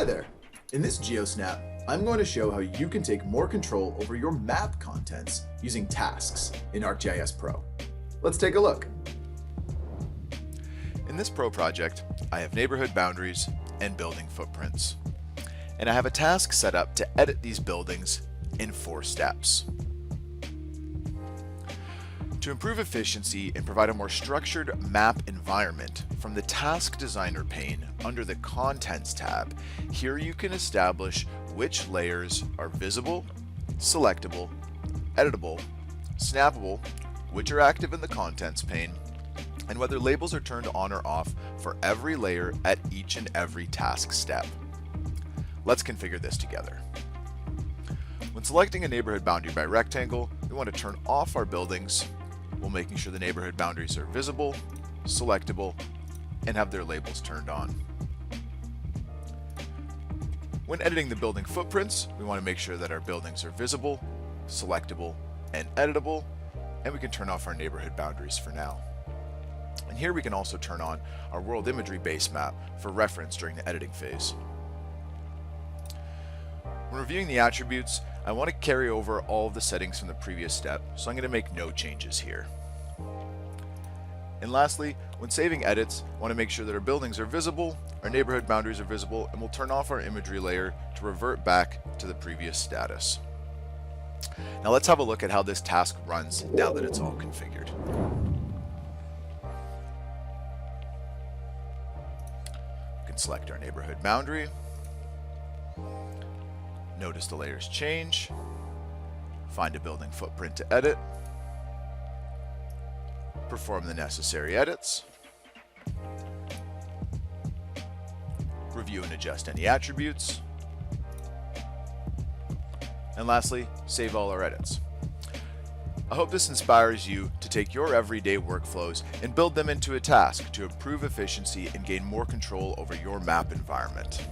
Hi there! In this GeoSnap, I'm going to show how you can take more control over your map contents using tasks in ArcGIS Pro. Let's take a look. In this Pro project, I have neighborhood boundaries and building footprints. And I have a task set up to edit these buildings in 4 steps. To improve efficiency and provide a more structured map environment, from the Task Designer pane under the Contents tab, here you can establish which layers are visible, selectable, editable, snappable, which are active in the Contents pane, and whether labels are turned on or off for every layer at each and every task step. Let's configure this together. When selecting a neighborhood boundary by rectangle, we want to turn off our buildings while making sure the neighborhood boundaries are visible, selectable, and have their labels turned on. When editing the building footprints, we want to make sure that our buildings are visible, selectable, and editable, and we can turn off our neighborhood boundaries for now. And here we can also turn on our world imagery base map for reference during the editing phase. When reviewing the attributes, I want to carry over all of the settings from the previous step, so I'm going to make no changes here. And lastly, when saving edits, I want to make sure that our buildings are visible, our neighborhood boundaries are visible, and we'll turn off our imagery layer to revert back to the previous status. Now let's have a look at how this task runs now that it's all configured. We can select our neighborhood boundary. Notice the layers change. Find a building footprint to edit. Perform the necessary edits. Review and adjust any attributes. And lastly, save all our edits. I hope this inspires you to take your everyday workflows and build them into a task to improve efficiency and gain more control over your map environment.